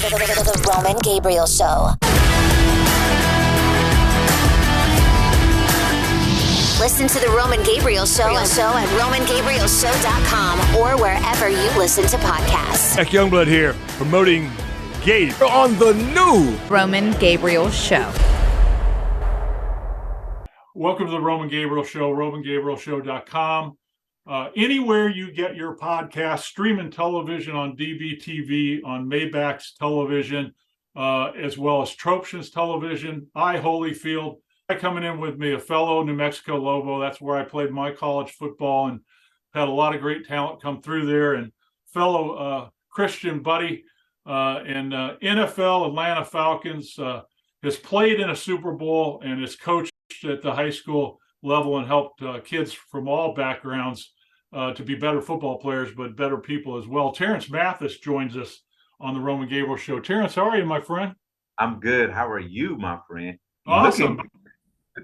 The Roman Gabriel Show. Listen to The Roman Gabriel Show at RomanGabrielShow.com or wherever you listen to podcasts. Jack Youngblood here, promoting Gabe on the new Roman Gabriel Show. Welcome to The Roman Gabriel Show, RomanGabrielShow.com. Anywhere you get your podcast, streaming television on DBTV, on Maybach's television, as well as Troption's television. Holyfield. Coming in with me, a fellow New Mexico Lobo. That's where I played my college football and had a lot of great talent come through there. And fellow Christian buddy and NFL Atlanta Falcons, has played in a Super Bowl and has coached at the high school level and helped kids from all backgrounds to be better football players, but better people as well. Terance Mathis joins us on the Roman Gabriel Show. Terance, how are you, my friend? I'm good. How are you, my friend? Awesome. Looking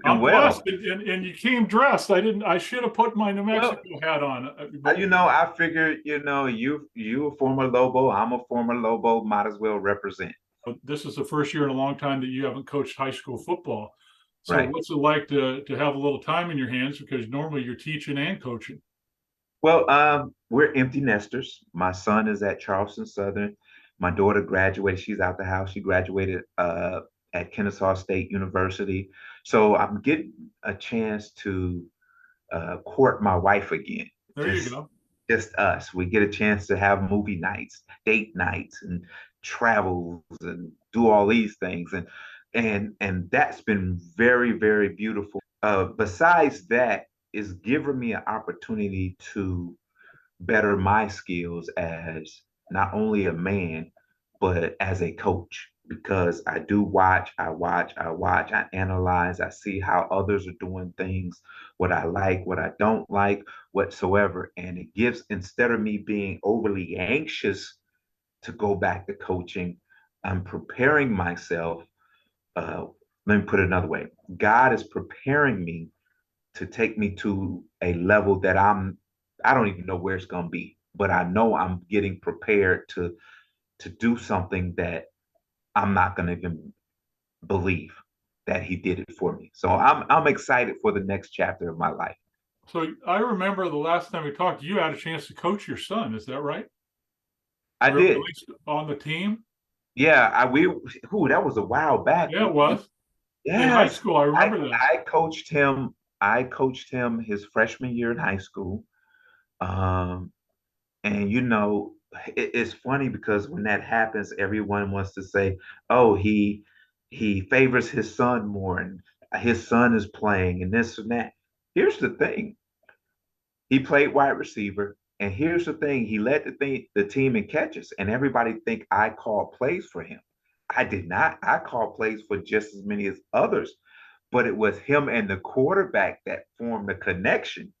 I'm well. blessed, and you came dressed. I should have put my New Mexico hat on. I figured, you a former Lobo, I'm a former Lobo, might as well represent. This is the first year in a long time that you haven't coached high school football. So right. What's it like to have a little time in your hands? Because normally you're teaching and coaching. Well, we're empty nesters. My son is at Charleston Southern. My daughter graduated. She's out the house. She graduated at Kennesaw State University. So I'm getting a chance to court my wife again. There you go. Just us. We get a chance to have movie nights, date nights, and travels and do all these things. And that's been very, very beautiful. Besides that, is giving me an opportunity to better my skills as not only a man, but as a coach. Because I do watch, I analyze, I see how others are doing things, what I like, what I don't like, whatsoever. And it gives, instead of me being overly anxious to go back to coaching, I'm preparing myself. Let me put it another way. God is preparing me to take me to a level that I don't even know where it's going to be, but I know I'm getting prepared to do something that I'm not going to even believe that he did it for me. So I'm excited for the next chapter of my life. So I remember the last time we talked, you had a chance to coach your son. Is that right? I did. At least on the team? Yeah, that was a while back. Yeah, it was. Yeah. In high school, I remember that. I coached him his freshman year in high school. And it's funny because when that happens, everyone wants to say, oh, he favors his son more and his son is playing and this and that. Here's the thing. He played wide receiver. And here's the thing. He led the team in catches, and everybody think I called plays for him. I did not. I called plays for just as many as others, but it was him and the quarterback that formed the connection,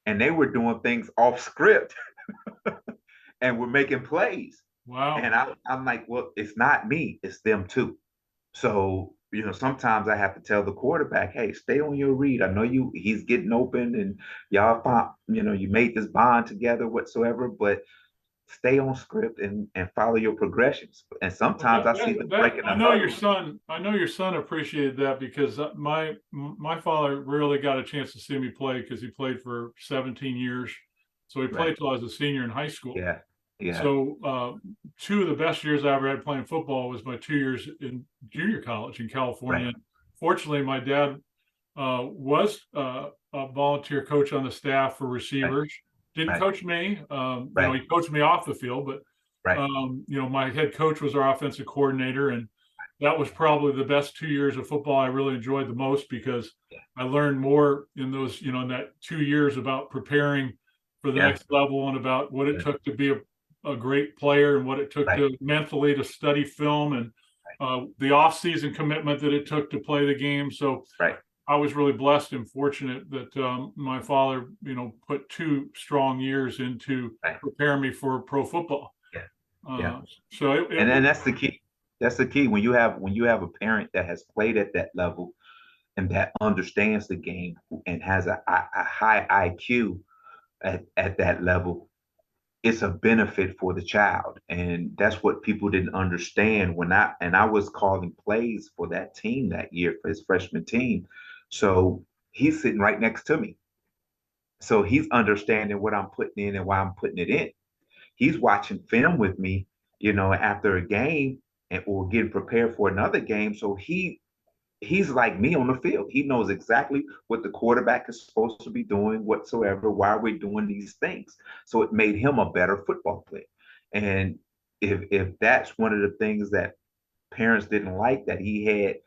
and they were doing things off script. And we're making plays. Wow. And I'm like, well, it's not me, it's them too. So, sometimes I have to tell the quarterback, hey, stay on your read. I know he's getting open and y'all found, you made this bond together whatsoever, but stay on script and follow your progressions. And sometimes I see them breaking. I know your son appreciated that because my father rarely got a chance to see me play because he played for 17 years. So he played till I was a senior in high school. Yeah. Yeah. So two of the best years I ever had playing football was my 2 years in junior college in California. Right. Fortunately, my dad was a volunteer coach on the staff for receivers. Right. Didn't coach me. He coached me off the field, but my head coach was our offensive coordinator, and that was probably the best 2 years of football I really enjoyed the most because I learned more in those, in that 2 years about preparing for the next level and about what it took to be a great player and what it took to mentally to study film and the off-season commitment that it took to play the game. So I was really blessed and fortunate that my father, put 2 strong years into preparing me for pro football. So that's the key. That's the key. When you have a parent that has played at that level and that understands the game and has a high IQ at that level, it's a benefit for the child. And that's what people didn't understand when I was calling plays for that team that year for his freshman team. So he's sitting right next to me. So he's understanding what I'm putting in and why I'm putting it in. He's watching film with me, after a game and or getting prepared for another game. So he's like me on the field. He knows exactly what the quarterback is supposed to be doing whatsoever, why we're doing these things. So it made him a better football player. And if that's one of the things that parents didn't like, that he had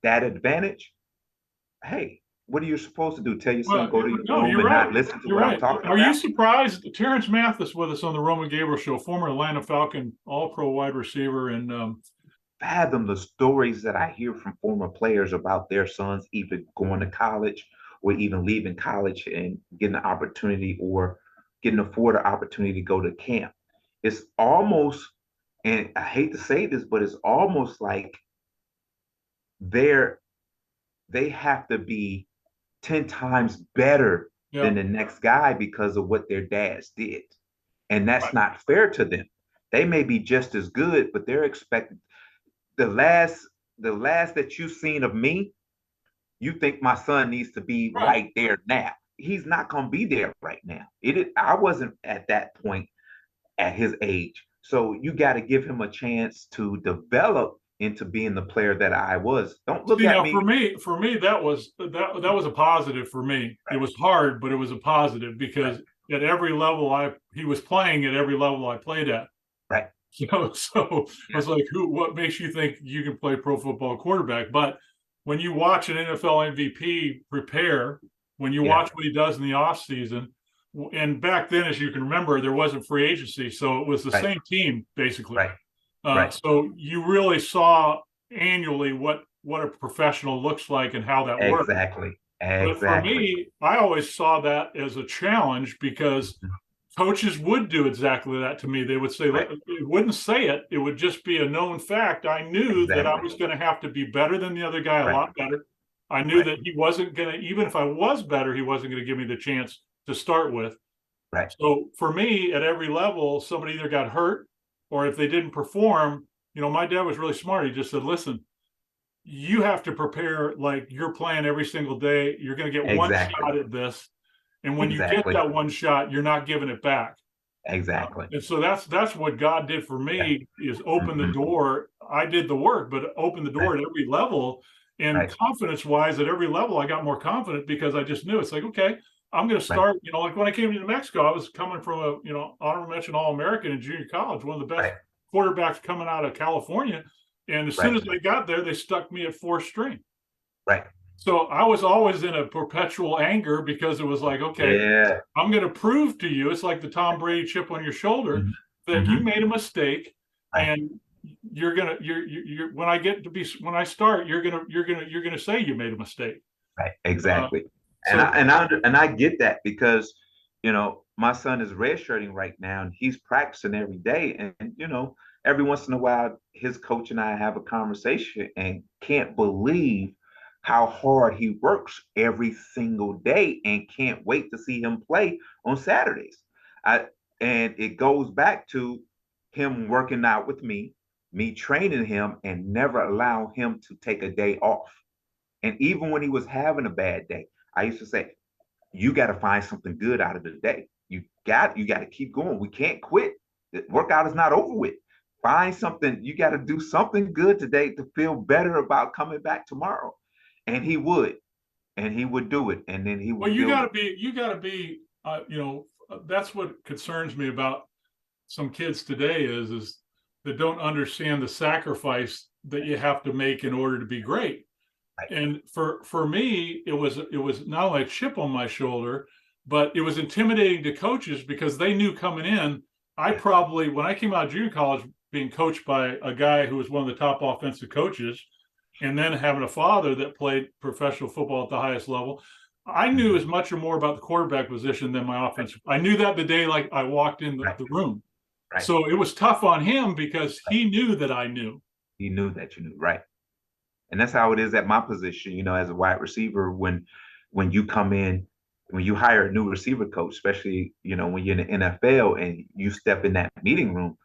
that advantage, hey, what are you supposed to do? Tell your son Well, go to your no, room you're and right. not listen to You're what I'm right. talking Are you about? surprised? Terance Mathis with us on the Roman Gabriel Show, former Atlanta Falcon, All-Pro wide receiver, and Fathom the stories that I hear from former players about their sons either going to college or even leaving college and getting an opportunity or getting afforded an opportunity to go to camp. It's almost, and I hate to say this, but it's almost like they're they have to be 10 times better yeah, than the next guy because of what their dads did. And that's right, not fair to them. They may be just as good, but they're expected the last the last that you've seen of me, you think my son needs to be right. right there now. He's not going to be there right now. I wasn't at that point at his age. So you got to give him a chance to develop into being the player that I was. Don't look See, at now me. for me, that was a positive for me. It Right, was hard, but it was a positive because right, at every level he was playing at every level I played at. right. So I Yeah, was like, what makes you think you can play pro football quarterback? But when you watch an NFL MVP prepare, when you yeah, watch what he does in the offseason, and back then, as you can remember, there wasn't free agency. So it was the right, same team, basically. right, right. So you really saw annually what a professional looks like and how that works. Exactly. But for Exactly. me, I always saw that as a challenge because Mhm. coaches would do exactly that to me. They would say, Right. it wouldn't say it, it would just be a known fact. I knew that I Exactly. was going to have to be better than the other guy, a Right. lot better. I knew Right. that he wasn't going to, even if I was better, he wasn't going to give me the chance to start with. Right. So for me, at every level, somebody either got hurt or if they didn't perform, my dad was really smart. He just said, listen, you have to prepare like you're playing every single day. You're going to get one Exactly. shot at this. And when you get Exactly. that one shot, you're not giving it back. Exactly. And so that's what God did for Yeah. me is open the Hmm. door. I did the work, but open the door Right. at every level. And Right. confidence wise, at every level, I got more confident because I just knew it's like, okay, I'm going to Right. start. Like when I came to New Mexico, I was coming from a honorable mention All American in junior college, one of the best Right. quarterbacks coming out of California. And as soon Right. as I got there, they stuck me at fourth string. Right. So I was always in a perpetual anger because it was like, okay, Yeah. I'm going to prove to you, it's like the Tom Brady chip on your shoulder, Hmm. that you Hmm. made a mistake, Right. and you're when I get to be when I start, you're gonna say you made a mistake. Right. Uh, Exactly. And so I get that because my son is redshirting right now and he's practicing every day. And every once in a while his coach and I have a conversation and can't believe how hard he works every single day and can't wait to see him play on Saturdays. I and it goes back to him working out with me training him and never allow him to take a day off. And even when he was having a bad day, I used to say, you got to find something good out of the day. You got to keep going. We can't quit. The workout is not over with. Find something. You got to do something good today to feel better about coming back tomorrow. And he would do it, and then he well, would feel good. you gotta be, that's what concerns me about some kids today is that don't understand the sacrifice that you have to make in order to be great. Right, And for me, it was not only a chip on my shoulder, but it was intimidating to coaches because they knew coming in, I yeah, probably when I came out of junior college being coached by a guy who was one of the top offensive coaches, and then having a father that played professional football at the highest level, I knew mhm, as much or more about the quarterback position than my offensive. I knew that the day like I walked in right, the room. right, So it was tough on him because right. he knew that I knew. He knew that you knew, right? And that's how it is at my position, as a wide receiver when you come in. when you hire a new receiver coach, especially, when you're in the NFL and you step in that meeting room,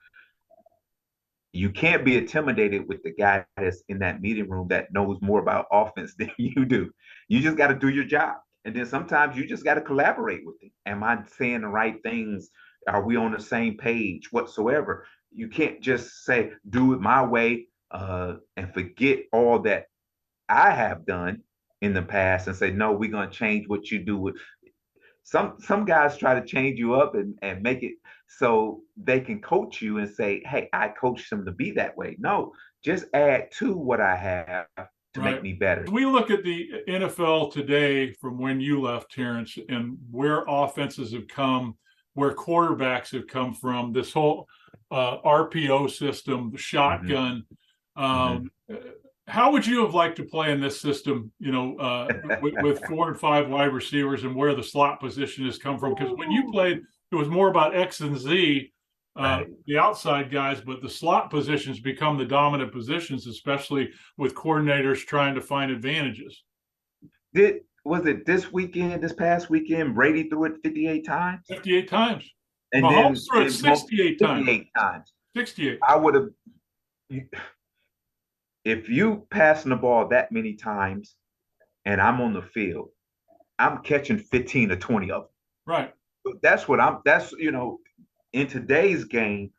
you can't be intimidated with the guy that's in that meeting room that knows more about offense than you do. You just got to do your job. And then sometimes you just got to collaborate with him. Am I saying the right things? Are we on the same page whatsoever? You can't just say, do it my way, and forget all that I have done in the past and say, no, we're going to change what you do. With some guys try to change you up and make it so they can coach you and say, hey, I coached them to be that way. No, just add to what I have to Right. make me better. We look at the NFL today from when you left, Terance, and where offenses have come, where quarterbacks have come from, this whole RPO system, the shotgun. How would you have liked to play in this system, with 4 and 5 wide receivers, and where the slot position has come from? Because when you played, it was more about X and Z, the outside guys, but the slot positions become the dominant positions, especially with coordinators trying to find advantages. Was it this past weekend, Brady threw it 58 times? 58 times. And Mahomes threw it 68 times. 68 times. 68. I would have, if you passing the ball that many times and I'm on the field, I'm catching 15 or 20 of them. Right. That's in today's game,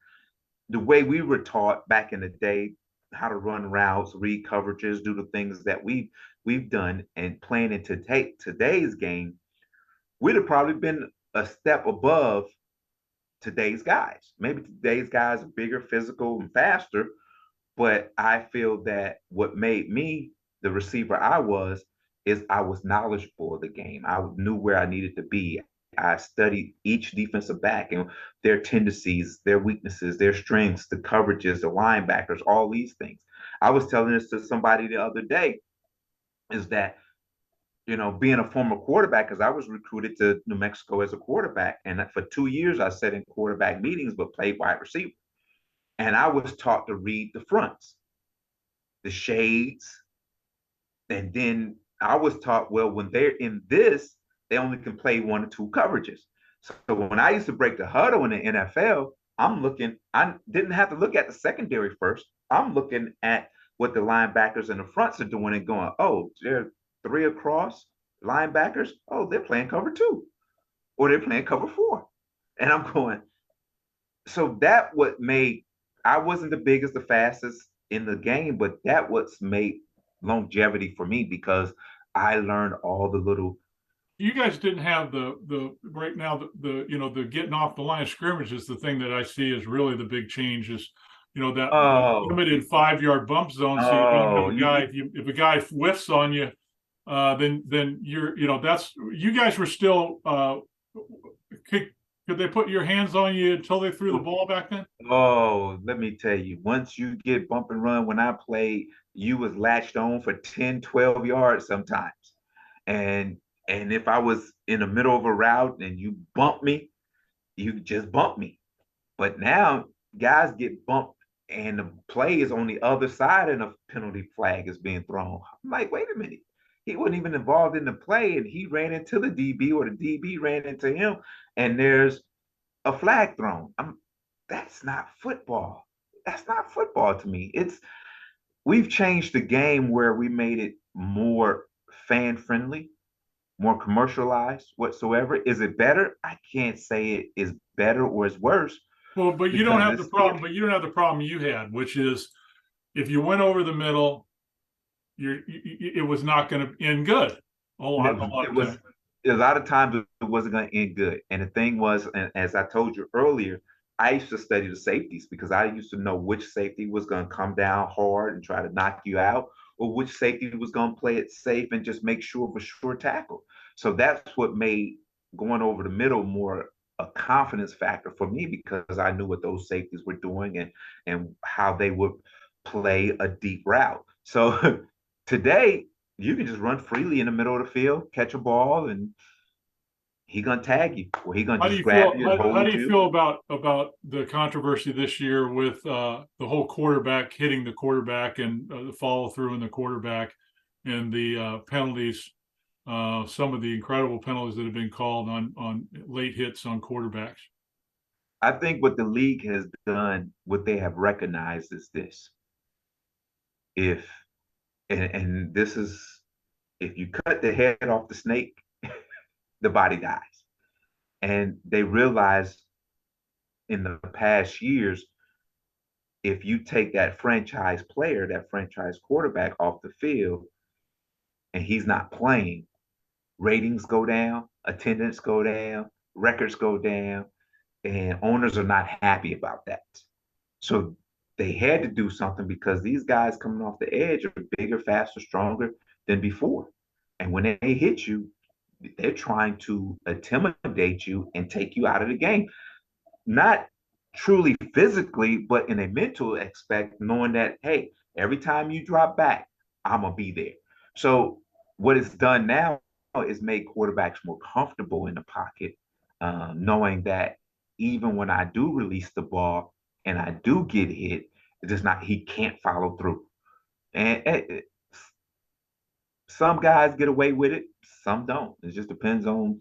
the way we were taught back in the day, how to run routes, read coverages, do the things that we've done, and playing in today's game, we'd have probably been a step above today's guys. Maybe today's guys are bigger, physical, and faster, but I feel that what made me the receiver is I was knowledgeable of the game. I knew where I needed to be. I studied each defensive back and their tendencies, their weaknesses, their strengths, the coverages, the linebackers, all these things. I was telling this to somebody the other day, is that, being a former quarterback, because I was recruited to New Mexico as a quarterback. And for 2 years, I sat in quarterback meetings, but played wide receiver. And I was taught to read the fronts, the shades. And then I was taught, well, when they're in this, they only can play 1 or 2 coverages. So when I used to break the huddle in the NFL, I didn't have to look at the secondary first. I'm looking at what the linebackers and the fronts are doing and going, oh, they're 3 across linebackers. Oh, they're playing cover 2, or they're playing cover 4. And I'm going, so that what made, I wasn't the biggest, the fastest in the game, but that what's made longevity for me, because I learned all the little. You guys didn't have the right now, the getting off the line of scrimmage is the thing that I see is really the big change, is that limited 5-yard bump zone. So you don't have a guy, if a guy whiffs on you, then you're, that's, you guys were still, could they put your hands on you until they threw the ball back then? Oh, let me tell you, once you get bump and run, when I played, you was latched on for 10, 12 yards sometimes. And if I was in the middle of a route and you bump me, you just bump me. But now guys get bumped and the play is on the other side and a penalty flag is being thrown. I'm like, wait a minute. He wasn't even involved in the play and he ran into the DB, or the DB ran into him, and there's a flag thrown. That's not football. That's not football to me. We've changed the game where we made it more fan friendly, more commercialized whatsoever. Is it better? I can't say it is better or is worse. Well, but you don't have the problem. But you don't have the problem you had, which is if you went over the middle, it was not going to end good. A lot of times it wasn't going to end good. And the thing was, and as I told you earlier, I used to study the safeties because I used to know which safety was going to come down hard and try to knock you out, or which safety was going to play it safe and just make sure of a sure tackle. So that's what made going over the middle more a confidence factor for me, because I knew what those safeties were doing and how they would play a deep route. So today, you can just run freely in the middle of the field, catch a ball, and he gonna tag you, or he gonna just grab you and hold you. How do you feel about the controversy this year with the whole quarterback hitting the quarterback and the follow through in the quarterback and the penalties? some of the incredible penalties that have been called on late hits on quarterbacks. I think what the league has done, what they have recognized is this. If and this is if you cut the head off the snake, the body dies. And they realize in the past years, if you take that franchise player, that franchise quarterback off the field, and he's not playing, ratings go down, attendance go down, records go down, and owners are not happy about that. So they had to do something because these guys coming off the edge are bigger, faster, stronger than before. And when they hit you, they're trying to intimidate you and take you out of the game. Not truly physically, but in a mental aspect, knowing that, hey, every time you drop back, I'm going to be there. So what it's done now is make quarterbacks more comfortable in the pocket, knowing that even when I do release the ball and I do get hit, it does not, he can't follow through. And some guys get away with it, some don't. It just depends on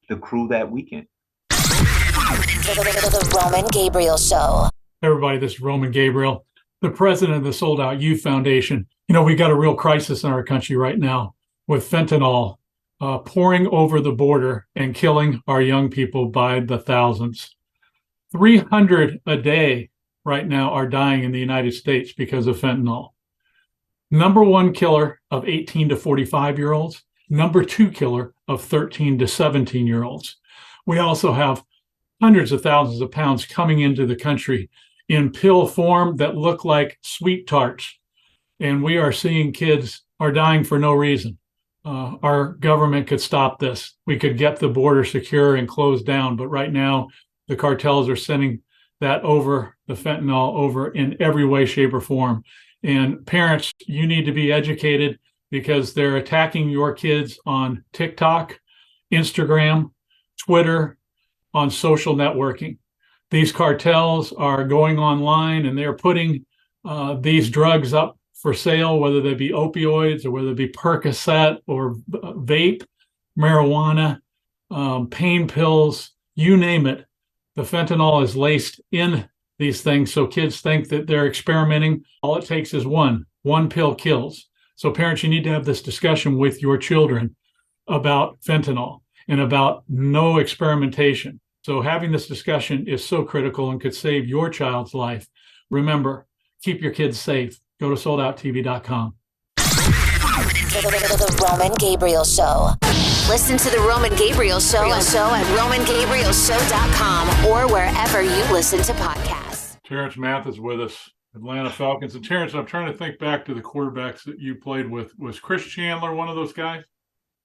the crew that weekend. The Roman Gabriel Show. Everybody, this is Roman Gabriel, the president of the Sold Out Youth Foundation. You know, we got a real crisis in our country right now with fentanyl pouring over the border and killing our young people by the thousands. 300 a day right now are dying in the United States because of fentanyl. Number one killer of 18 to 45-year-olds, number two killer of 13 to 17-year-olds. We also have hundreds of thousands of pounds coming into the country in pill form that look like sweet tarts. And we are seeing kids are dying for no reason. Our government could stop this. We could get the border secure and closed down. But right now, the cartels are sending that over, the fentanyl over in every way, shape, or form. And parents, you need to be educated because they're attacking your kids on TikTok, Instagram, Twitter, on social networking. These cartels are going online and they're putting these drugs up for sale, whether they be opioids or whether it be Percocet or vape, marijuana, pain pills, you name it. The fentanyl is laced in these things. So kids think that they're experimenting. All it takes is one pill kills. So parents, you need to have this discussion with your children about fentanyl and about no experimentation. So having this discussion is so critical and could save your child's life. Remember, keep your kids safe. Go to soldouttv.com. The Roman Gabriel Show. Listen to the Roman Gabriel Show at RomanGabrielShow.com or wherever you listen to podcasts. Terance Mathis with us, Atlanta Falcons. And Terance, I'm trying to think back to the quarterbacks that you played with. Was Chris Chandler one of those guys?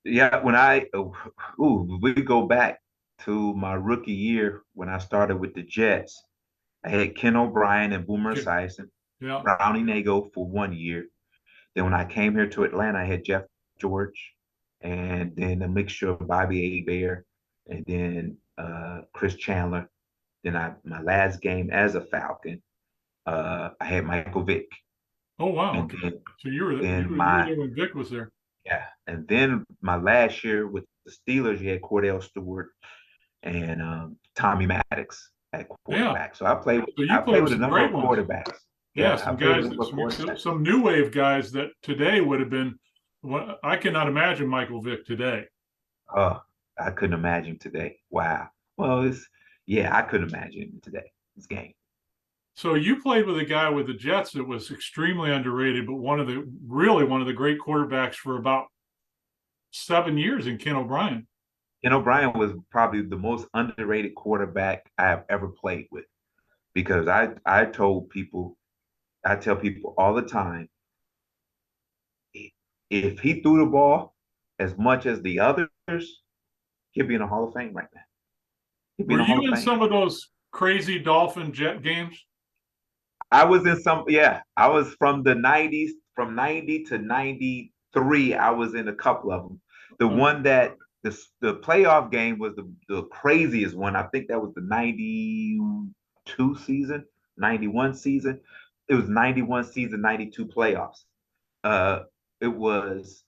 Yeah, we go back to my rookie year when I started with the Jets. I had Ken O'Brien and Boomer Esiason, Brownie Nago for 1 year. Then when I came here to Atlanta, I had Jeff George, and then a mixture of Bobby Hebert, and then Chris Chandler. Then my last game as a Falcon, I had Michael Vick. Oh wow! And then, so you were there when Vick was there. Yeah, and then my last year with the Steelers, you had Cordell Stewart and Tommy Maddox at quarterback. Yeah. So I played with a number of quarterbacks. Yeah, some guys, some new wave guys that today would have been. I cannot imagine Michael Vick today. Oh, I couldn't imagine today. Wow. Well, I couldn't imagine today. This game. So you played with a guy with the Jets that was extremely underrated, but one of the great quarterbacks for about 7 years in Ken O'Brien. Ken O'Brien was probably the most underrated quarterback I have ever played with, because I tell people all the time, if he threw the ball as much as the others, he'd be in the Hall of Fame right now. Were you in some of those crazy Dolphin Jet games? I was in some, yeah. I was from the 90s, from 90 to 93, I was in a couple of them. The one that, the playoff game was the craziest one. I think that was the 92 season, 91 season. It was 91 season, 92 playoffs. It was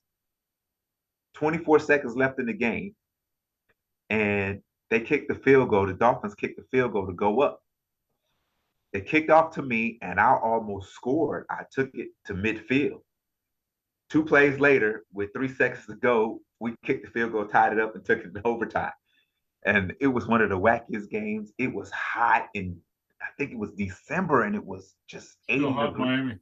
24 seconds left in the game, and they kicked the field goal. The Dolphins kicked the field goal to go up. They kicked off to me, and I almost scored. I took it to midfield. 2 plays later, with 3 seconds to go, we kicked the field goal, tied it up, and took it to overtime. And it was one of the wackiest games. It was hot in, I think it was December, and it was just Still 80 hot, degrees. Miami.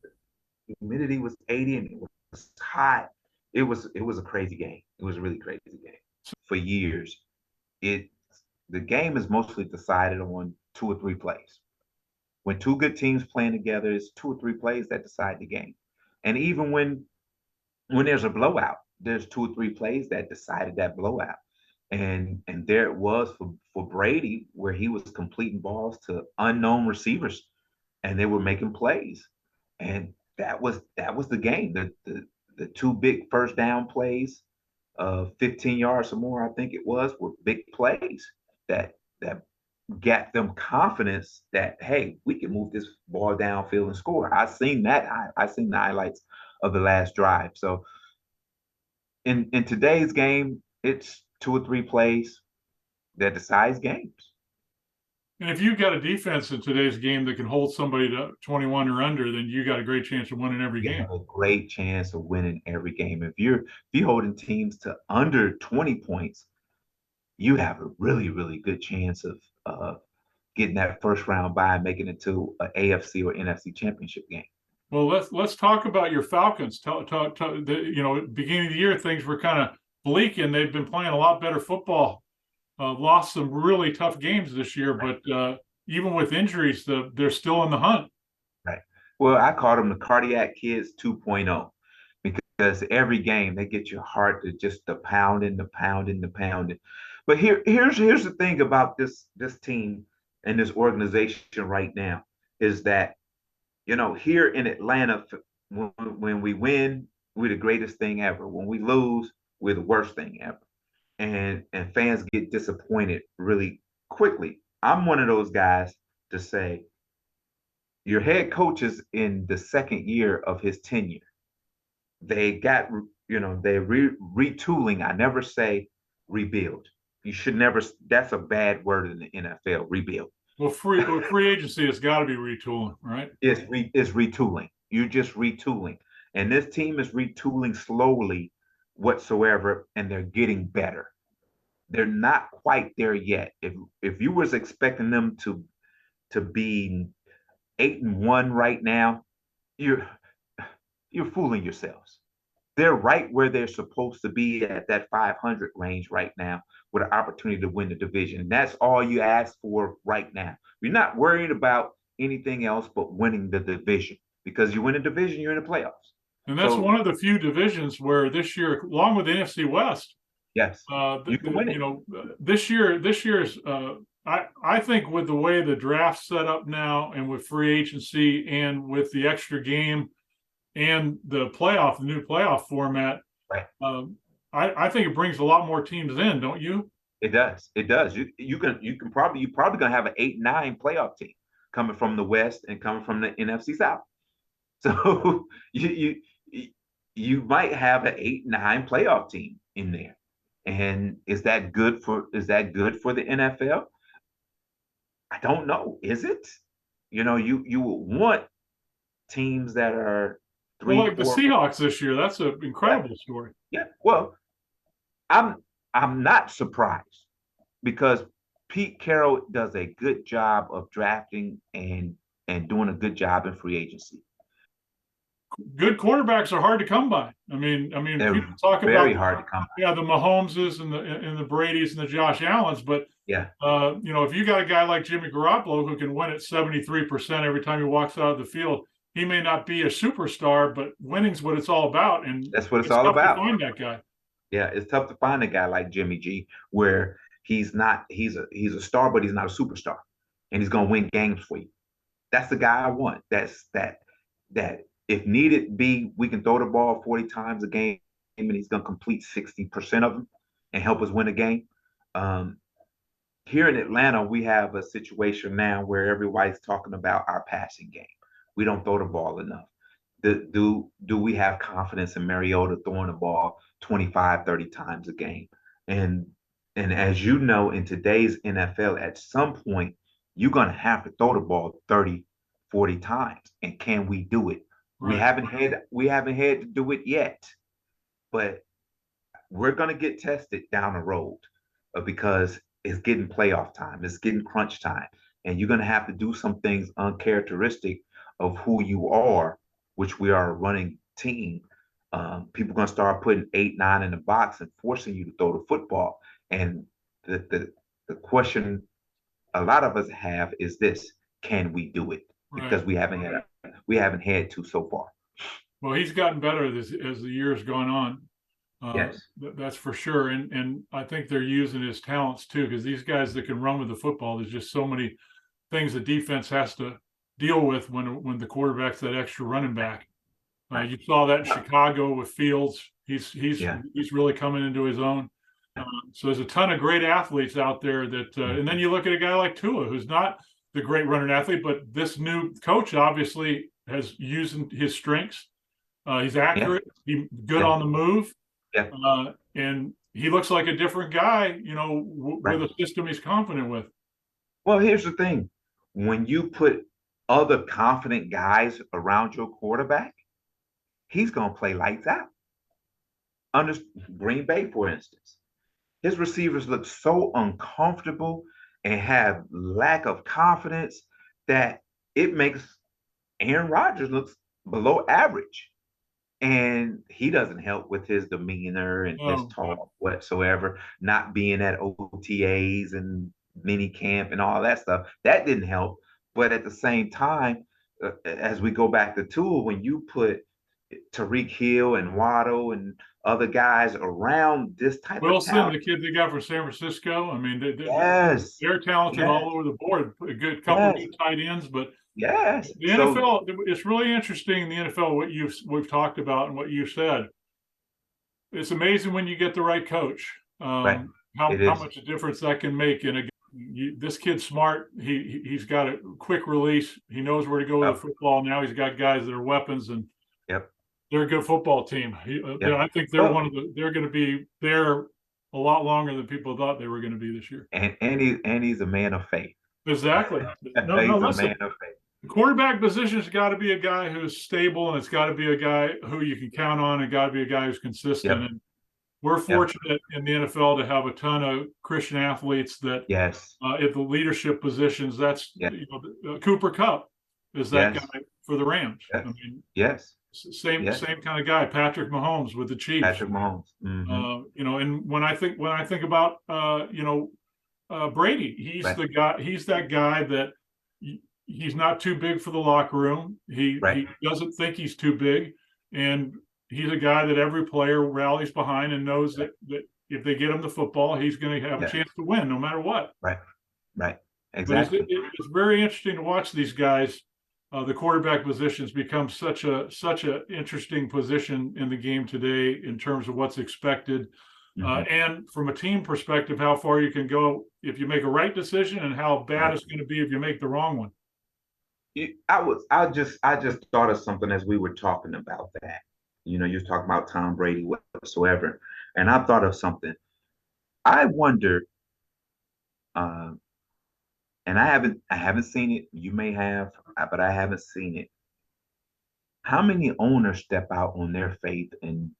The humidity was 80, and it was hot. It was a crazy game. It was a really crazy game. For years, it the game is mostly decided on 2 or 3 plays. When two good teams playing together, it's 2 or 3 plays that decide the game. And even when there's a blowout, there's 2 or 3 plays that decided that blowout. And there it was for Brady, where he was completing balls to unknown receivers, and they were making plays, and that was the game. The 2 big first down plays, 15 yards or more, I think it was, were big plays that got them confidence that, hey, we can move this ball downfield and score. I seen the highlights of the last drive. So in today's game, it's 2 or 3 plays that decides games. And if you've got a defense in today's game that can hold somebody to 21 or under, then you got a great chance of winning every You game. have a great chance of winning every game. If you're holding teams to under 20 points, you have a really, really good chance of getting that first round bye and making it to an AFC or NFC championship game. Well, let's talk about your Falcons. Beginning of the year, things were kind of bleak, and they've been playing a lot better football. Lost some really tough games this year, but even with injuries, they're still in the hunt. Right. Well, I call them the cardiac kids 2.0, because every game they get your heart to just the pounding, the pounding, the pounding. But here's the thing about this team and this organization right now is that, here in Atlanta, when we win, we're the greatest thing ever. When we lose, we're the worst thing ever. And fans get disappointed really quickly. I'm one of those guys to say your head coach is in the second year of his tenure. They got, they're retooling. I never say rebuild. You should never. That's a bad word in the NFL. Rebuild. Well, free agency has got to be retooling, right? It's retooling. You're just retooling, and this team is retooling slowly, whatsoever, and they're getting better. They're not quite there yet. If you was expecting them to be 8-1 right now, you're fooling yourselves. They're right where they're supposed to be at that 500 range right now, with an opportunity to win the division. And that's all you ask for right now. You're not worried about anything else but winning the division, because you win a division, you're in the playoffs. And that's one of the few divisions where this year, along with the NFC West, yes, you can win it. This year's. I think with the way the draft's set up now, and with free agency, and with the extra game, and the new playoff format, right? I think it brings a lot more teams in, don't you? It does. It does. You're probably gonna have an 8-9 playoff team coming from the West and coming from the NFC South. So you might have an 8-9 playoff team in there. And is that good for the NFL? I don't know. Is it? You would want teams that are three, like four, the Seahawks this year. That's an incredible story. Yeah. Well, I'm not surprised, because Pete Carroll does a good job of drafting and doing a good job in free agency. Good quarterbacks are hard to come by. I mean, They're people talk very about hard to come by. Yeah, the Mahomeses and the Bradys and the Josh Allens, but yeah, if you got a guy like Jimmy Garoppolo who can win at 73% every time he walks out of the field, he may not be a superstar, but winning's what it's all about, and that's what it's all about. To find that guy. Yeah, it's tough to find a guy like Jimmy G, where he's a star, but he's not a superstar, and he's gonna win games for you. That's the guy I want. That's that if needed be, we can throw the ball 40 times a game, and he's gonna complete 60% of them and help us win a game. Here in Atlanta, we have a situation now where everybody's talking about our passing game. We don't throw the ball enough. Do we have confidence in Mariota throwing the ball 25, 30 times a game? And and as you know, in today's NFL, at some point, you're gonna have to throw the ball 30, 40 times. And can we do it? Right. We haven't had to do it yet, but we're gonna get tested down the road because it's getting playoff time, it's getting crunch time, and you're gonna have to do some things uncharacteristic of who you are, which we are a running team. People are gonna start putting 8, 9 in the box and forcing you to throw the football. And the question a lot of us have is this: can we do it? Right. Because we haven't had to so far. Well, he's gotten better as the years gone on. Yes. That's for sure. And I think they're using his talents too, because these guys that can run with the football, there's just so many things the defense has to deal with when the quarterback's that extra running back. You saw that in Chicago with Fields. He's really coming into his own. So there's a ton of great athletes out there that, and then you look at a guy like Tua, who's not the great running athlete, but this new coach obviously has used his strengths. He's accurate. He's good on the move. And he looks like a different guy, with a system he's confident with. Well, here's the thing. When you put other confident guys around your quarterback, he's going to play lights out. Under Green Bay, for instance, his receivers look so uncomfortable and have lack of confidence that it makes Aaron Rodgers look below average. And he doesn't help with his demeanor and his talk whatsoever, not being at OTAs and mini camp and all that stuff. That didn't help. But at the same time, as we go back to Tua, when you put Tyreek Hill and Waddle and other guys around this type of talent. The kid they got from San Francisco. I mean, they're talented all over the board. A good couple good tight ends, but the NFL, it's really interesting in the NFL what we've talked about and what you said. It's amazing when you get the right coach, how much a difference that can make. And this kid's smart. He's got a quick release. He knows where to go with the football. Now he's got guys that are weapons, and they're a good football team. I think they're they're going to be there a lot longer than people thought they were going to be this year. And he's a man of faith. Exactly. He's a man of faith. The quarterback position's got to be a guy who's stable, and it's got to be a guy who you can count on, and got to be a guy who's consistent. And we're fortunate in the NFL to have a ton of Christian athletes that, at the leadership positions, that's Cooper Kupp is that guy for the Rams. I mean, same kind of guy. Patrick Mahomes with the Chiefs. Patrick Mahomes. Mm-hmm. And when I think about Brady, he's the guy. He's that guy that. He's not too big for the locker room. He doesn't think he's too big. And he's a guy that every player rallies behind and knows that if they get him the football, he's going to have a chance to win no matter what. Right. Exactly. But it's very interesting to watch these guys. The quarterback positions become such a interesting position in the game today in terms of what's expected. And from a team perspective, how far you can go if you make a right decision and how bad it's going to be if you make the wrong one. I just thought of something as we were talking about that. You was talking about Tom Brady whatsoever, and I thought of something. I wonder, and I haven't seen it. You may have, but I haven't seen it. How many owners step out on their faith and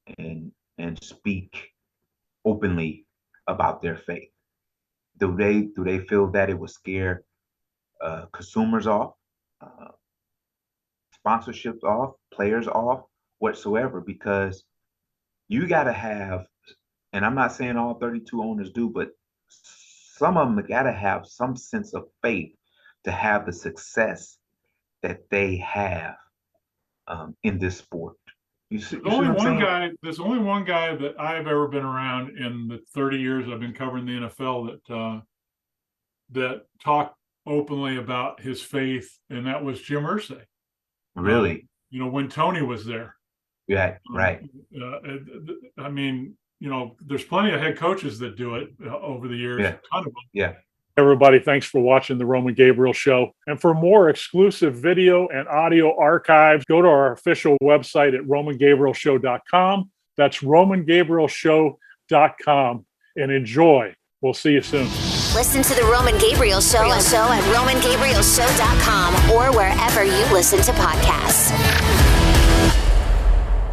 speak openly about their faith? Do they feel that it would scare consumers off? Sponsorships off, players off, whatsoever, because you got to have, and I'm not saying all 32 owners do, but some of them got to have some sense of faith to have the success that they have in this sport. There's only one guy that I've ever been around in the 30 years I've been covering the NFL that talked openly about his faith, and that was Jim Irsay. Really? When Tony was there. Right. I mean, there's plenty of head coaches that do it over the years. A ton of them. Everybody, thanks for watching The Roman Gabriel Show. And for more exclusive video and audio archives, go to our official website at romangabrielshow.com. That's romangabrielshow.com. And enjoy. We'll see you soon. Listen to The Roman Gabriel Show at romangabrielshow.com or wherever you listen to podcasts.